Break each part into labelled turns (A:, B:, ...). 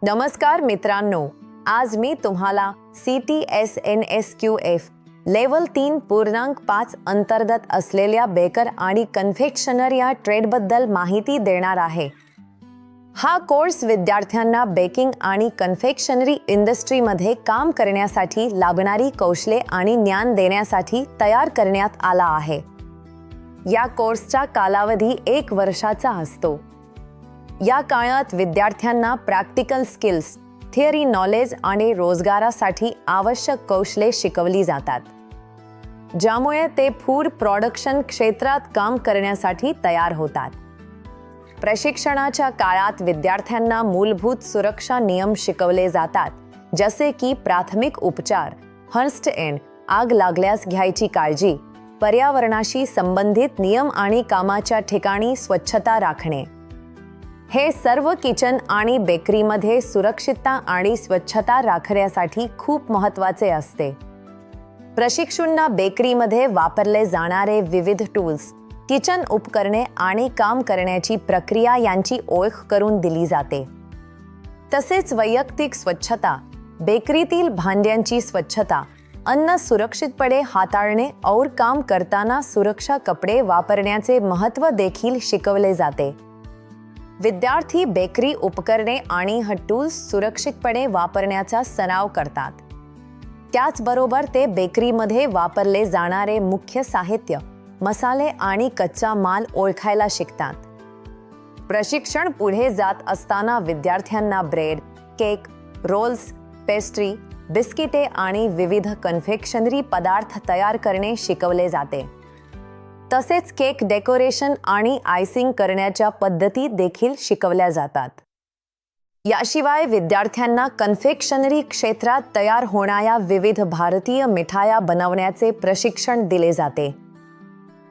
A: नमस्कार मित्रांनो, आज मी तुम्हाला CTSNSQF लेवल 3.5 अंतर्गत असलेल्या बेकर आणि कन्फेक्शनर या ट्रेडबद्दल माहिती देणार आहे. हा कोर्स विद्यार्थ्यांना बेकिंग आणि कन्फेक्शनरी इंडस्ट्रीमध्ये काम करण्यासाठी लागणारी कौशल्ये आणि ज्ञान देण्यासाठी तयार करण्यात आला आहे. या कोर्सचा कालावधी 1 वर्षाचा असतो. या काळात विद्यार्थ्यांना प्रॅक्टिकल स्किल्स, थिअरी नॉलेज आणि रोजगारासाठी आवश्यक कौशल्ये शिकवली जातात, ज्यामुळे ते फूड प्रोडक्शन क्षेत्रात काम करण्यासाठी तयार होतात. प्रशिक्षणाच्या काळात विद्यार्थ्यांना मूलभूत सुरक्षा नियम शिकवले जातात, जसे की प्राथमिक उपचार, फर्स्ट एड, आग लागल्यास घ्यायची काळजी, पर्यावरणाशी संबंधित नियम आणि कामाच्या ठिकाणी स्वच्छता राखणे. हे सर्व किचन आणि बेकरीमध्ये सुरक्षितता आणि स्वच्छता राखण्यासाठी खूप महत्त्वाचे असते. प्रशिक्षुंना बेकरीमध्ये वापरले जाणारे विविध टूल्स, किचन उपकरणे आणि काम करण्याची प्रक्रिया यांची ओळख करून दिली जाते. तसेच वैयक्तिक स्वच्छता, बेकरीतील भांड्यांची स्वच्छता, अन्न सुरक्षितपणे हाताळणे और काम करताना सुरक्षा कपडे वापरण्याचे महत्त्व देखील शिकवले जाते. विद्यार्थी बेकरी उपकरणे आणि टूल्स सुरक्षितपणे वापरण्याचा सराव करतात. त्याचबरोबर ते बेकरीमध्ये वापरले जाणारे मुख्य साहित्य, मसाले आणि कच्चा माल ओळखायला शिकतात. प्रशिक्षण पुढे जात असताना विद्यार्थ्यांना ब्रेड, केक, रोल्स, पेस्ट्री, बिस्किटे आणि विविध कन्फेक्शनरी पदार्थ तयार करणे शिकवले जाते. तसेच केक डेकोरेशन आणि आयसिंग करण्याच्या पद्धती देखील शिकवल्या जातात. याशिवाय विद्यार्थ्यांना कन्फेक्शनरी क्षेत्रात तयार होणाऱ्या विविध भारतीय मिठाया बनवण्याचे प्रशिक्षण दिले जाते.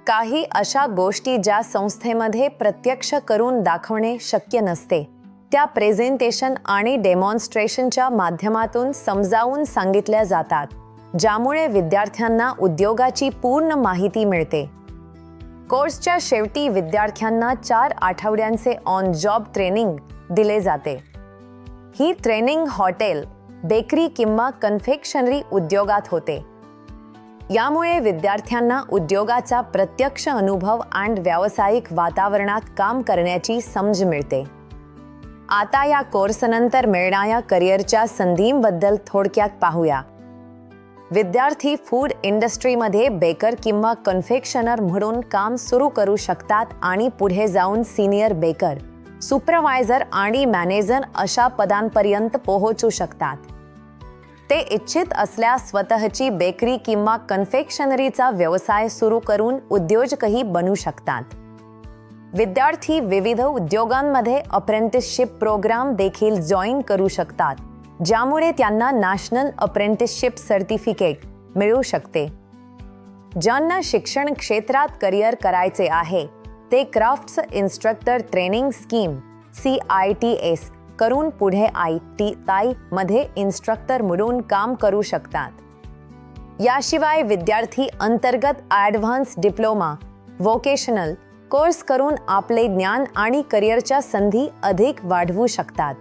A: काही अशा गोष्टी ज्या संस्थेमध्ये प्रत्यक्ष करून दाखवणे शक्य नसते, त्या प्रेझेंटेशन आणि डेमॉन्स्ट्रेशनच्या माध्यमातून समजावून सांगितल्या जातात, ज्यामुळे विद्यार्थ्यांना उद्योगाची पूर्ण माहिती मिळते. कोर्सच्या शेवटी विद्यार्थ्यांना 4 आठवड्यांचे ऑन जॉब ट्रेनिंग दिले जाते. ही ट्रेनिंग हॉटेल, बेकरी किंवा कन्फेक्शनरी उद्योगात होते. यामुळे विद्यार्थ्यांना उद्योगाचा प्रत्यक्ष अनुभव आणि व्यावसायिक वातावरणात काम करण्याची समज मिळते. आता या कोर्सनंतर मिळणाऱ्या करिअरच्या संधींबद्दल थोडक्यात पाहूया. विद्यार्थी फूड इंडस्ट्रीमध्ये बेकर किंवा कन्फेक्शनर म्हणून काम सुरू करू शकतात आणि पुढे जाऊन सिनियर बेकर, सुपरवायझर आणि मॅनेजर अशा पदांपर्यंत पोहोचू शकतात. ते इच्छित असल्यास स्वतःची बेकरी किंवा कन्फेक्शनरीचा व्यवसाय सुरू करून उद्योजकही बनू शकतात. विद्यार्थी विविध उद्योगांमध्ये अप्रेंटिसशिप प्रोग्राम देखील जॉईन करू शकतात, ज्यामुळे त्यांना नॅशनल अप्रेंटिसशिप सर्टिफिकेट मिळू शकते. ज्यांना शिक्षण क्षेत्रात करिअर करायचे आहे ते crafts instructor training scheme CITS करून पुढे ITI मध्ये इन्स्ट्रक्टर म्हणून काम करू शकतात. याशिवाय विद्यार्थी अंतर्गत ॲडव्हान्स डिप्लोमा, व्होकेशनल कोर्स करून आपले ज्ञान आणि करिअरच्या संधी अधिक वाढवू शकतात.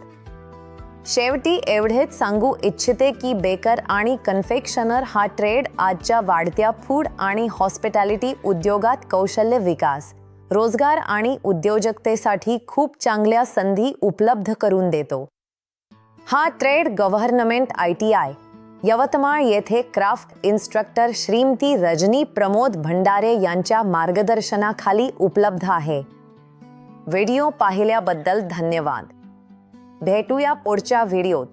A: शेवटी एवढेच सांगू इच्छिते की बेकर आणि कन्फेक्शनर हा ट्रेड आजच्या वाढत्या फूड आणि हॉस्पिटॅलिटी उद्योगात कौशल्य विकास, रोजगार आणि उद्योजकतेसाठी खूप चांगल्या संधी उपलब्ध करून देतो. हा ट्रेड गव्हर्नमेंट ITI यवतमाळ येथे क्राफ्ट इन्स्ट्रक्टर श्रीमती रजनी प्रमोद भंडारे यांच्या मार्गदर्शनाखाली उपलब्ध आहे. व्हिडिओ पाहिल्याबद्दल धन्यवाद. भेटूया पुढच्या व्हिडिओत.